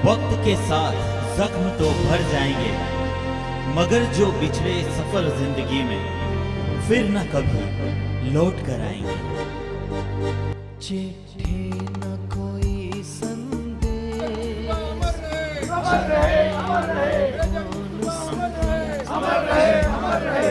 वक्त के साथ जख्म तो भर जाएंगे, मगर जो बिछड़े सफर जिंदगी में फिर न कभी लौट कर आएंगे। चिट्ठी न कोई संदेश, अमर रहे, अमर रहे, अमर रहे, अमर रहे, अमर रहे,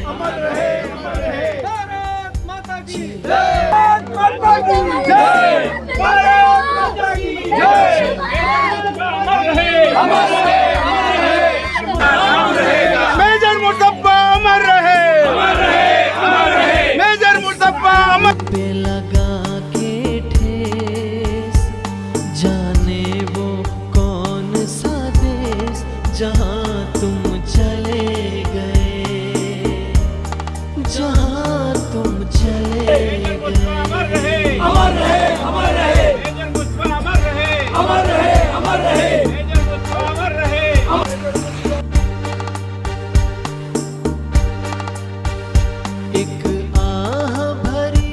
अमर रहे, अमर रहे। भारत माता की जय, भारत माता की जय, भारत माता की जय। अमर रहे, अमर रहे, अमर रहेगा। मेजर मुस्तफा अमर रहे, अमर रहे, अमर रहे। मेजर मुस्तफा अमर। पे लगा के ठेस, जाने वो कौन सा देश जहाँ तुम चले गए, जहाँ तुम चले गए। अमर रहे, अमर रहे, अमर रहे। मेजर मुस्तफा अमर रहे, अमर रहे, अमर रहे। मेजर मुस्तफा अमर रहे। एक आह भरी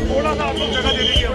थोड़ा सा आप लोग जगह दे दीजिए।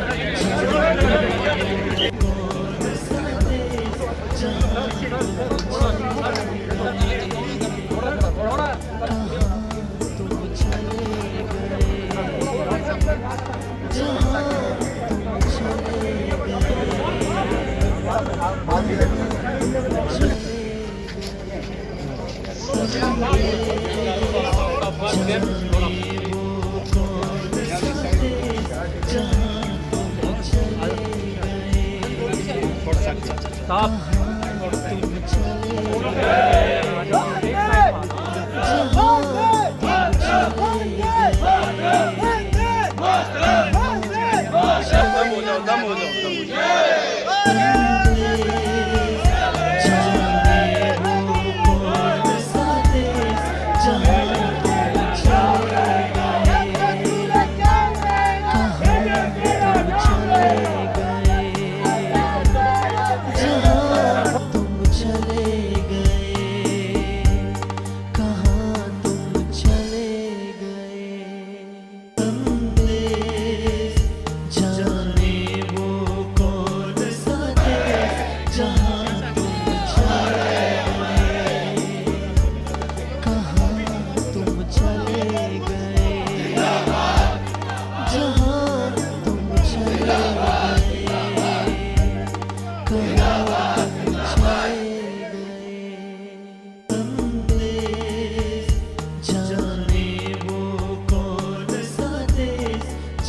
साहब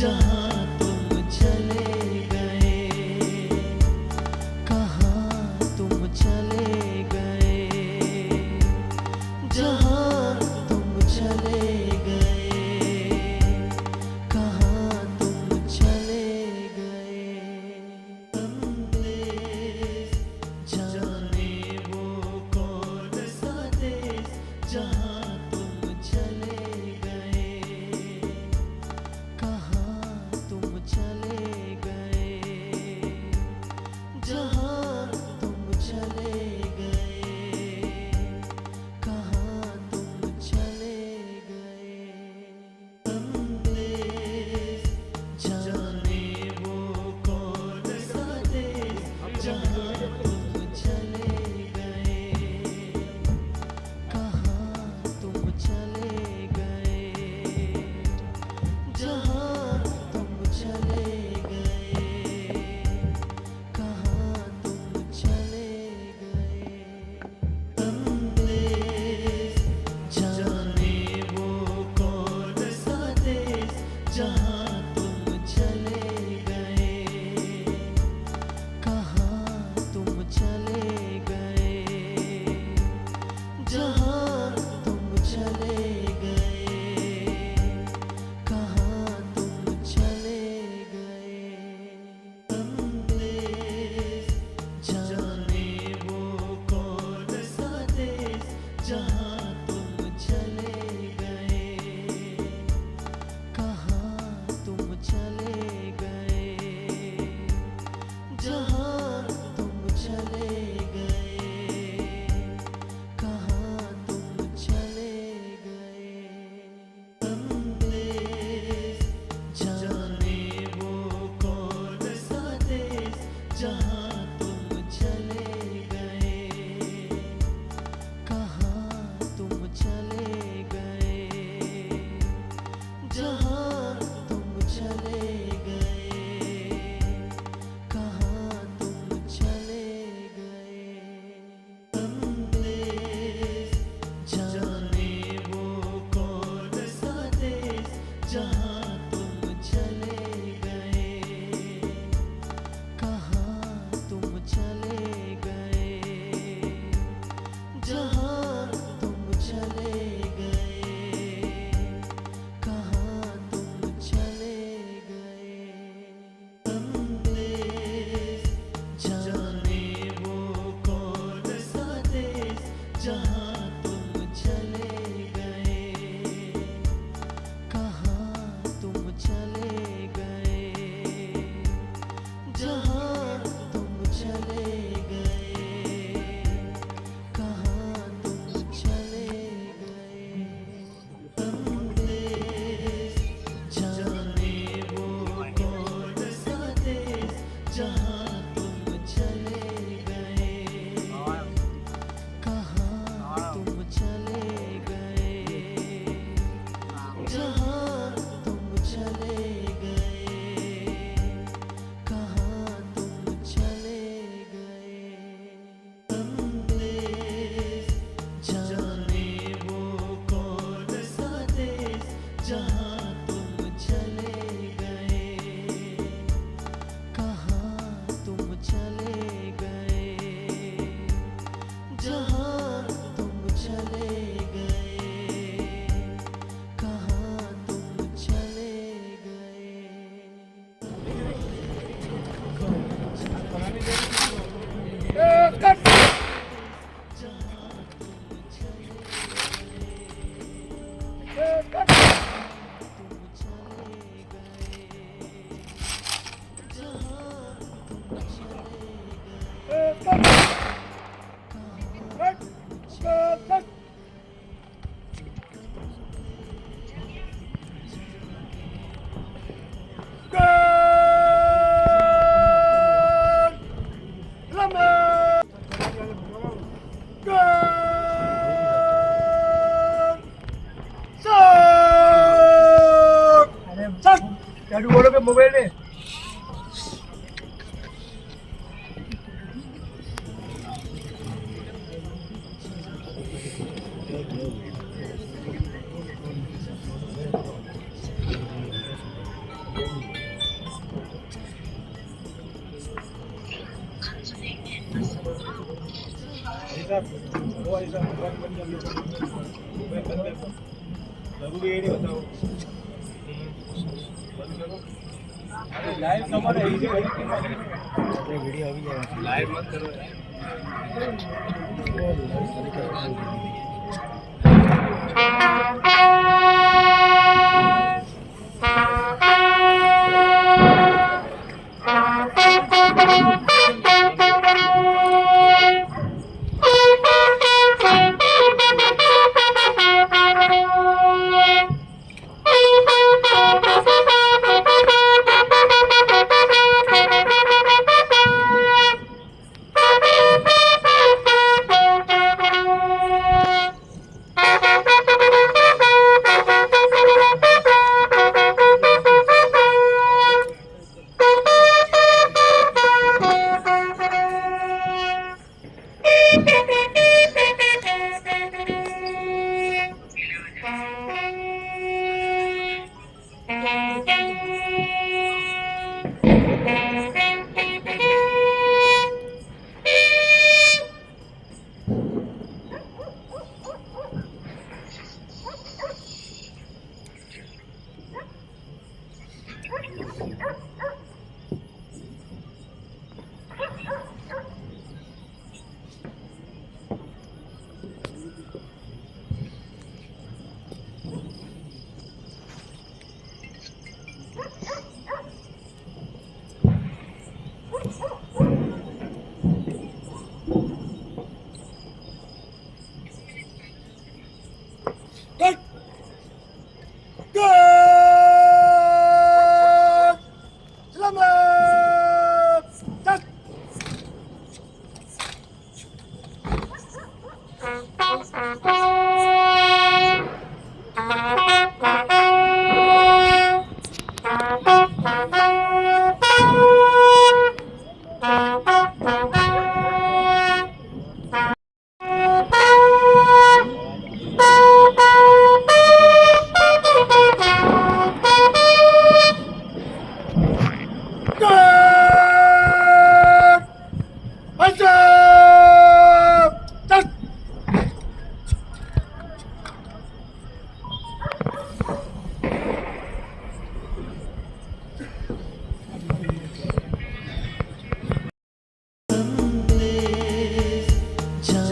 जहाँ तुम चले गए, कहाँ तुम चले गए, जहाँ तुम चले गए, कहाँ तुम चले गए। संदेश जाने वो कौन सा देश, जहाँ तुम चले गए, कहाँ तुम चले गए, जहाँ तुम चले गए, कहाँ तुम चले गए। संदेश जाने वो कौन सा देश, जहाँ तुम चले गए, कहाँ तुम चले गए, जहाँ तुम चले गए, कहाँ तुम चले गए। संदेश जाने वो कौन सा देश, जहाँ तुम चले गए, कहाँ तुम चले गए, जहाँ तुम चले गए, कहाँ तुम चले गए। संदेश जाने वो कौन सा देश, जहाँ तुम चले गए, कहाँ तुम चले गए, जहाँ तुम चले गए, कहाँ तुम चले गए। संदेश जाने वो कौन सा देश, जहाँ तुम चले गए, कहाँ तुम चले गए, जहाँ तुम चले गए, कहाँ तुम चले गए। संदेश जाने वो कौन सा देश, जहाँ तुम चले गए, कहाँ तुम चले गए, जहाँ तुम चले गए, कहाँ तुम चले गए। संदेश जाने वो कौन सा देश, जहाँ तुम चले गए, कहाँ तुम चले गए, जहाँ तुम चले गए, कहाँ तुम चले गए। संदेश जाने वो कौन सा देश, जहाँ तुम चले गए, कहाँ तुम चले गए, जहाँ तुम चले गए, कहाँ तुम चले गए। संदेश जाने वो कौन सा देश, जहाँ तुम चले गए, कहाँ तुम चले गए, जहाँ तुम चले गए, कहाँ तुम चले गए। बोलो पे मोबाइल में साहब वो ऐसा बन गया जरूरी है नहीं बताओ लाइव कमर है वीडियो अभी जाएगा लाइव मत करो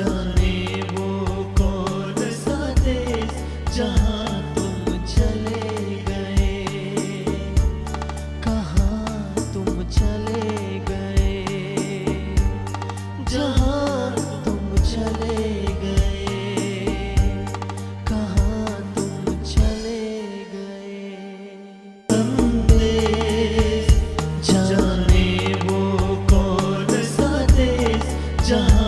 जाने वो कौन सा देश जहाँ तुम चले गए कहाँ तुम चले गए जहाँ तुम चले गए कहाँ तुम चले गए संदेश जाने वो कौन सा देश जहाँ